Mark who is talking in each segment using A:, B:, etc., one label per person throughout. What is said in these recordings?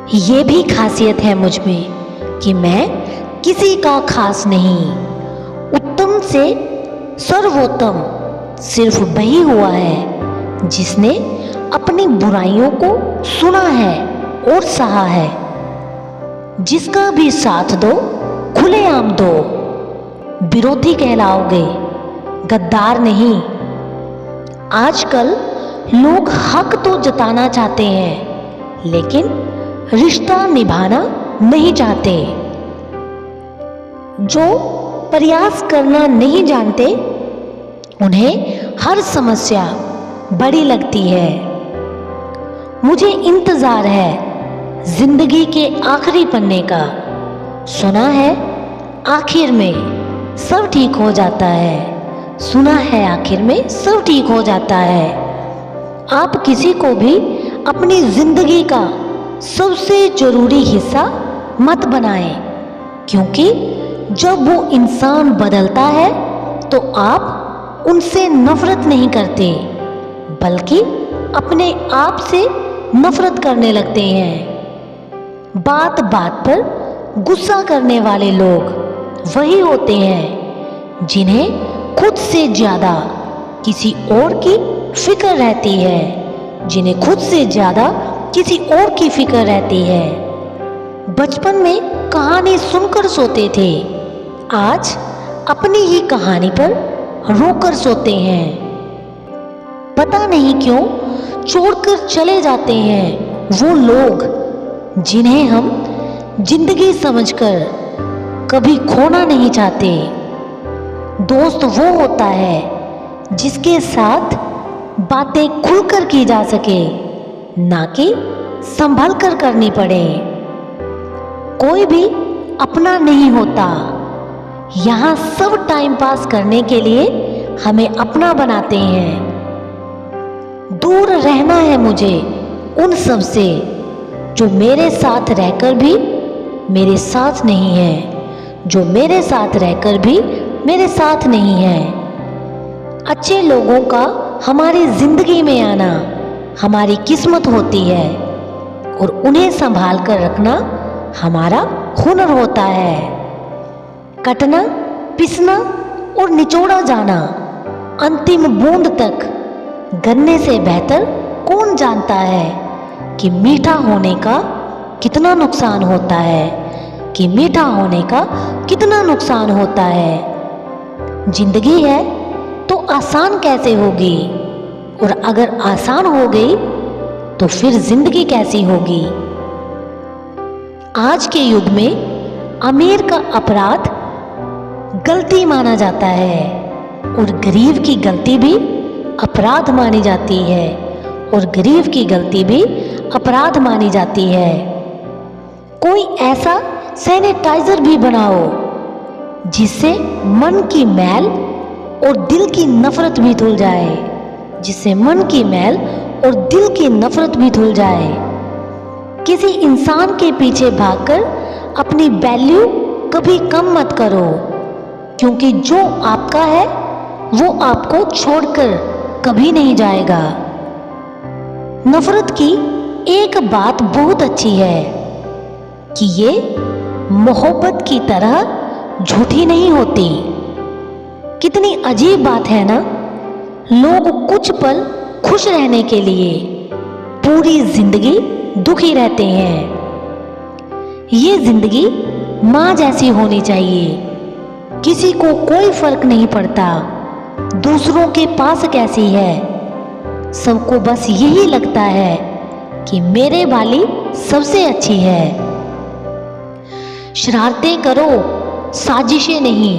A: ये भी खासियत है मुझ में कि मैं किसी का खास नहीं। उत्तम से सर्वोत्तम सिर्फ वही हुआ है जिसने अपनी बुराइयों को सुना है और सहा है। जिसका भी साथ दो खुलेआम दो, विरोधी कहलाओगे, गद्दार नहीं। आजकल लोग हक तो जताना चाहते हैं लेकिन रिश्ता निभाना नहीं चाहते। जो प्रयास करना नहीं जानते उन्हें हर समस्या बड़ी लगती है। मुझे इंतजार है जिंदगी के आखिरी पन्ने का। सुना है आखिर में सब ठीक हो जाता है। सुना है आखिर में सब ठीक हो जाता है। आप किसी को भी अपनी जिंदगी का सबसे जरूरी हिस्सा मत बनाएं, क्योंकि जब वो इंसान बदलता है तो आप उनसे नफरत नहीं करते बल्कि अपने आप से नफरत करने लगते हैं। बात बात पर गुस्सा करने वाले लोग वही होते हैं जिन्हें खुद से ज़्यादा किसी और की फिक्र रहती है, जिन्हें खुद से ज़्यादा किसी और की फिक्र रहती है। बचपन में कहानी सुनकर सोते थे, आज अपनी ही कहानी पर रोकर सोते हैं। पता नहीं क्यों छोड़कर चले जाते हैं वो लोग जिन्हें हम जिंदगी समझकर कभी खोना नहीं चाहते। दोस्त वो होता है जिसके साथ बातें खुलकर की जा सके, ना कि संभल कर करनी पड़े। कोई भी अपना नहीं होता। यहाँ सब टाइम पास करने के लिए हमें अपना बनाते हैं। दूर रहना है मुझे उन सब से जो मेरे साथ रहकर भी मेरे साथ नहीं है, जो मेरे साथ रहकर भी मेरे साथ नहीं है। अच्छे लोगों का हमारी जिंदगी में आना हमारी किस्मत होती है और उन्हें संभाल कर रखना हमारा हुनर होता है। कटना, पिसना और निचोड़ा जाना अंतिम बूंद तक गन्ने से बेहतर कौन जानता है कि मीठा होने का कितना नुकसान होता है, कि मीठा होने का कितना नुकसान होता है। जिंदगी है तो आसान कैसे होगी, और अगर आसान हो गई तो फिर जिंदगी कैसी होगी। आज के युग में अमीर का अपराध गलती माना जाता है और गरीब की गलती भी अपराध मानी जाती है, और गरीब की गलती भी अपराध मानी जाती है। कोई ऐसा सैनिटाइजर भी बनाओ जिससे मन की मैल और दिल की नफरत भी धुल जाए, जिससे मन की मैल और दिल की नफरत भी धुल जाए। किसी इंसान के पीछे भागकर अपनी वैल्यू कभी कम मत करो, क्योंकि जो आपका है वो आपको छोड़कर कभी नहीं जाएगा। नफरत की एक बात बहुत अच्छी है कि ये मोहब्बत की तरह झूठी नहीं होती। कितनी अजीब बात है ना, लोग कुछ पल खुश रहने के लिए पूरी जिंदगी दुखी रहते हैं। ये जिंदगी माँ जैसी होनी चाहिए। किसी को कोई फर्क नहीं पड़ता दूसरों के पास कैसी है। सबको बस यही लगता है कि मेरे वाली सबसे अच्छी है। शरारतें करो, साजिशें नहीं।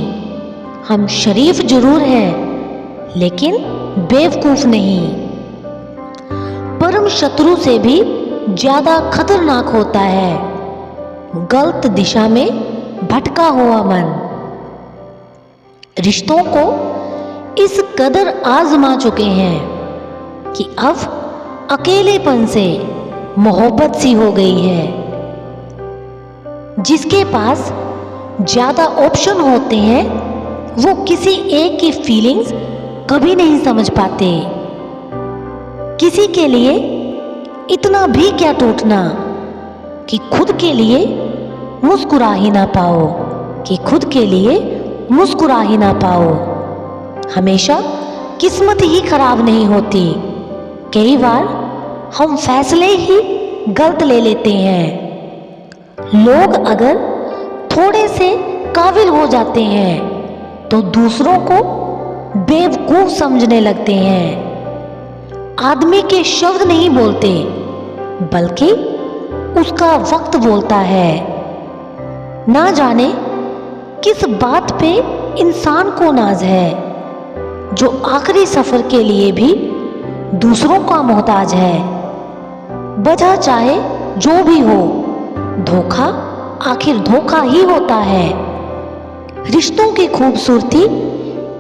A: हम शरीफ जरूर हैं लेकिन बेवकूफ नहीं। परम शत्रु से भी ज्यादा खतरनाक होता है गलत दिशा में भटका हुआ मन। रिश्तों को इस कदर आजमा चुके हैं कि अब अकेलेपन से मोहब्बत सी हो गई है। जिसके पास ज्यादा ऑप्शन होते हैं वो किसी एक की फीलिंग्स कभी नहीं समझ पाते। किसी के लिए इतना भी क्या टूटना कि खुद के लिए मुस्कुरा ही ना पाओ, कि खुद के लिए मुस्कुरा ही ना पाओ। हमेशा किस्मत ही खराब नहीं होती, कई बार हम फैसले ही गलत ले लेते हैं। लोग अगर थोड़े से काबिल हो जाते हैं तो दूसरों को बेवकूफ समझने लगते हैं। आदमी के शब्द नहीं बोलते, बल्कि उसका वक्त बोलता है। ना जाने किस बात पे इंसान को नाज है, जो आखिरी सफर के लिए भी दूसरों का मोहताज है। वजह चाहे जो भी हो, धोखा आखिर धोखा ही होता है। रिश्तों की खूबसूरती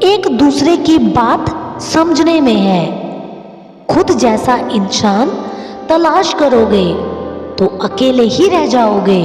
A: एक दूसरे की बात समझने में है। खुद जैसा इंसान तलाश करोगे तो अकेले ही रह जाओगे।